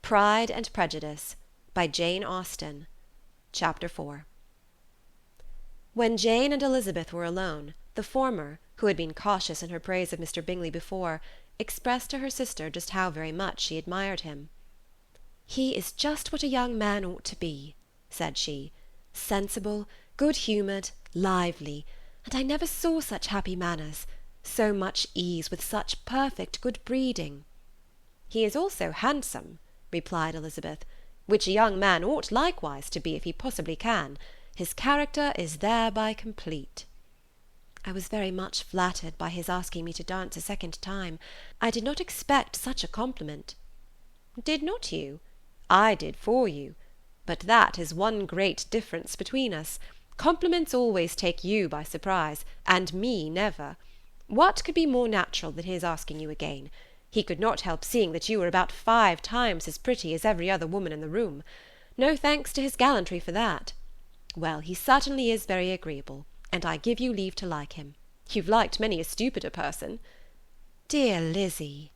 Pride and Prejudice by Jane Austen. Chapter 4. When Jane and Elizabeth were alone, the former, who had been cautious in her praise of Mr. Bingley before, expressed to her sister just how very much she admired him. "He is just what a young man ought to be," said she, "sensible, good-humoured, lively, and I never saw such happy manners, so much ease, with such perfect good breeding." "He is also handsome," replied Elizabeth, "which a young man ought likewise to be if he possibly can. His character is thereby complete." "I was very much flattered by his asking me to dance a second time. I did not expect such a compliment." "Did not you? I did for you. But that is one great difference between us. Compliments always take you by surprise, and me never. What could be more natural than his asking you again? He could not help seeing that you were about 5 times as pretty as every other woman in the room. No thanks to his gallantry for that. Well, he certainly is very agreeable, and I give you leave to like him. You've liked many a stupider person." "Dear Lizzy!"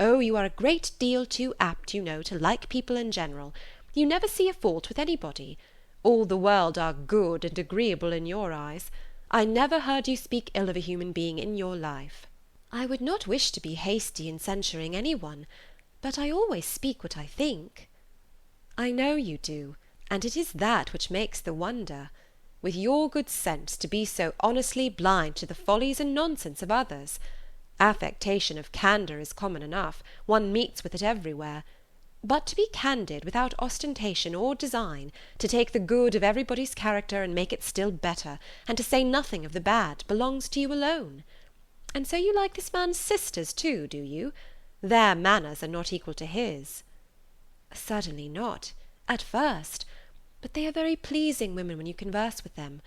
"Oh, you are a great deal too apt, you know, to like people in general. You never see a fault with anybody. All the world are good and agreeable in your eyes. I never heard you speak ill of a human being in your life." "I would not wish to be hasty in censuring any one, but I always speak what I think." "I know you do, and it is that which makes the wonder. With your good sense, to be so honestly blind to the follies and nonsense of others. Affectation of candour is common enough, one meets with it everywhere. But to be candid, without ostentation or design, to take the good of everybody's character and make it still better, and to say nothing of the bad, belongs to you alone. And so you like this man's sisters too, do you? Their manners are not equal to his." "Certainly not, at first, but they are very pleasing women when you converse with them.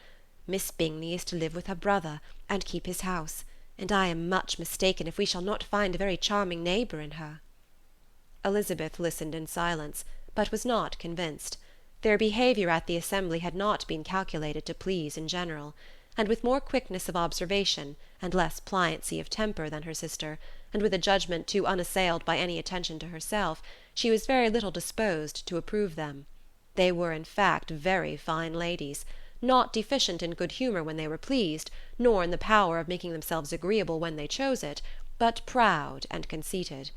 Miss Bingley is to live with her brother, and keep his house, and I am much mistaken if we shall not find a very charming neighbour in her." Elizabeth listened in silence, but was not convinced. Their behaviour at the assembly had not been calculated to please in general, and with more quickness of observation, and less pliancy of temper than her sister, and with a judgment too unassailed by any attention to herself, she was very little disposed to approve them. They were in fact very fine ladies, not deficient in good humour when they were pleased, nor in the power of making themselves agreeable when they chose it, but proud and conceited.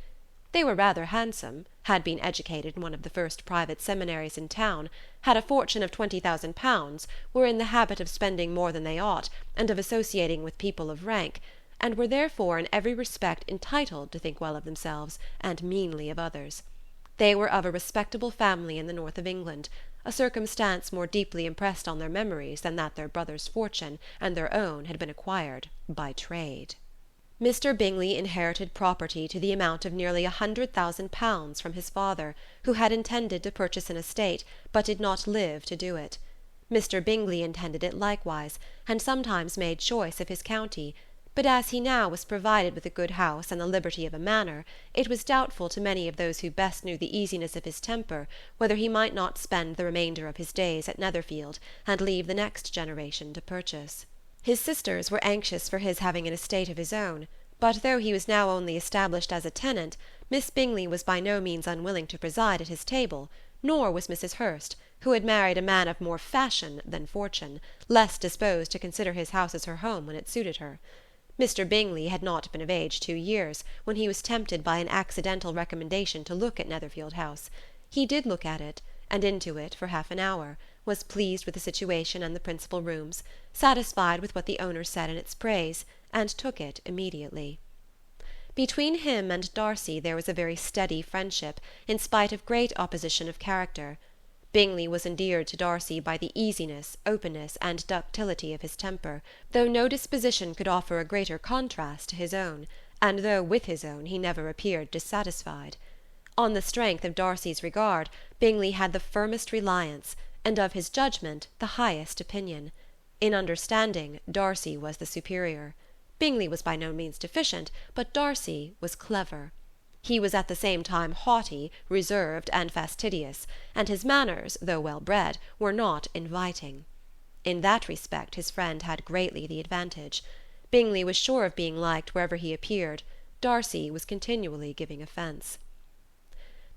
They were rather handsome, had been educated in one of the first private seminaries in town, had a fortune of £20,000, were in the habit of spending more than they ought, and of associating with people of rank, and were therefore in every respect entitled to think well of themselves, and meanly of others. They were of a respectable family in the north of England, a circumstance more deeply impressed on their memories than that their brother's fortune and their own had been acquired by trade. Mr. Bingley inherited property to the amount of nearly £100,000 from his father, who had intended to purchase an estate, but did not live to do it. Mr. Bingley intended it likewise, and sometimes made choice of his county, but as he now was provided with a good house and the liberty of a manor, it was doubtful to many of those who best knew the easiness of his temper whether he might not spend the remainder of his days at Netherfield, and leave the next generation to purchase. His sisters were anxious for his having an estate of his own, but though he was now only established as a tenant, Miss Bingley was by no means unwilling to preside at his table, nor was Mrs. Hurst, who had married a man of more fashion than fortune, less disposed to consider his house as her home when it suited her. Mr. Bingley had not been of age 2 years, when he was tempted by an accidental recommendation to look at Netherfield House. He did look at it, and into it for half an hour, was pleased with the situation and the principal rooms, satisfied with what the owner said in its praise, and took it immediately. Between him and Darcy there was a very steady friendship, in spite of great opposition of character. Bingley was endeared to Darcy by the easiness, openness, and ductility of his temper, though no disposition could offer a greater contrast to his own, and though with his own he never appeared dissatisfied. On the strength of Darcy's regard, Bingley had the firmest reliance, and of his judgment the highest opinion. In understanding, Darcy was the superior. Bingley was by no means deficient, but Darcy was clever. He was at the same time haughty, reserved, and fastidious, and his manners, though well bred, were not inviting. In that respect his friend had greatly the advantage. Bingley was sure of being liked wherever he appeared. Darcy was continually giving offence.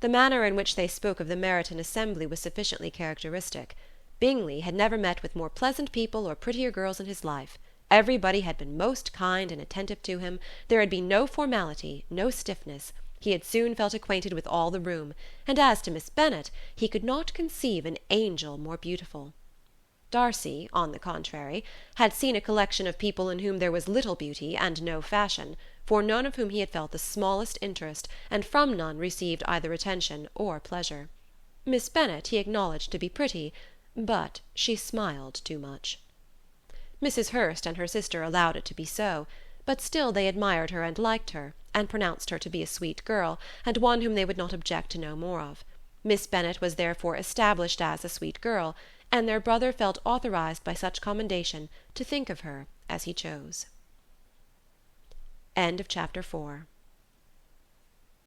The manner in which they spoke of the Meryton assembly was sufficiently characteristic. Bingley had never met with more pleasant people or prettier girls in his life. Everybody had been most kind and attentive to him. There had been no formality, no stiffness. He had soon felt acquainted with all the room, and as to Miss Bennet, he could not conceive an angel more beautiful. Darcy, on the contrary, had seen a collection of people in whom there was little beauty and no fashion, for none of whom he had felt the smallest interest, and from none received either attention or pleasure. Miss Bennet he acknowledged to be pretty, but she smiled too much. Mrs. Hurst and her sister allowed it to be so, but still they admired her and liked her, and pronounced her to be a sweet girl, and one whom they would not object to know more of. Miss Bennet was therefore established as a sweet girl, and their brother felt authorized by such commendation to think of her as he chose. Chapter 5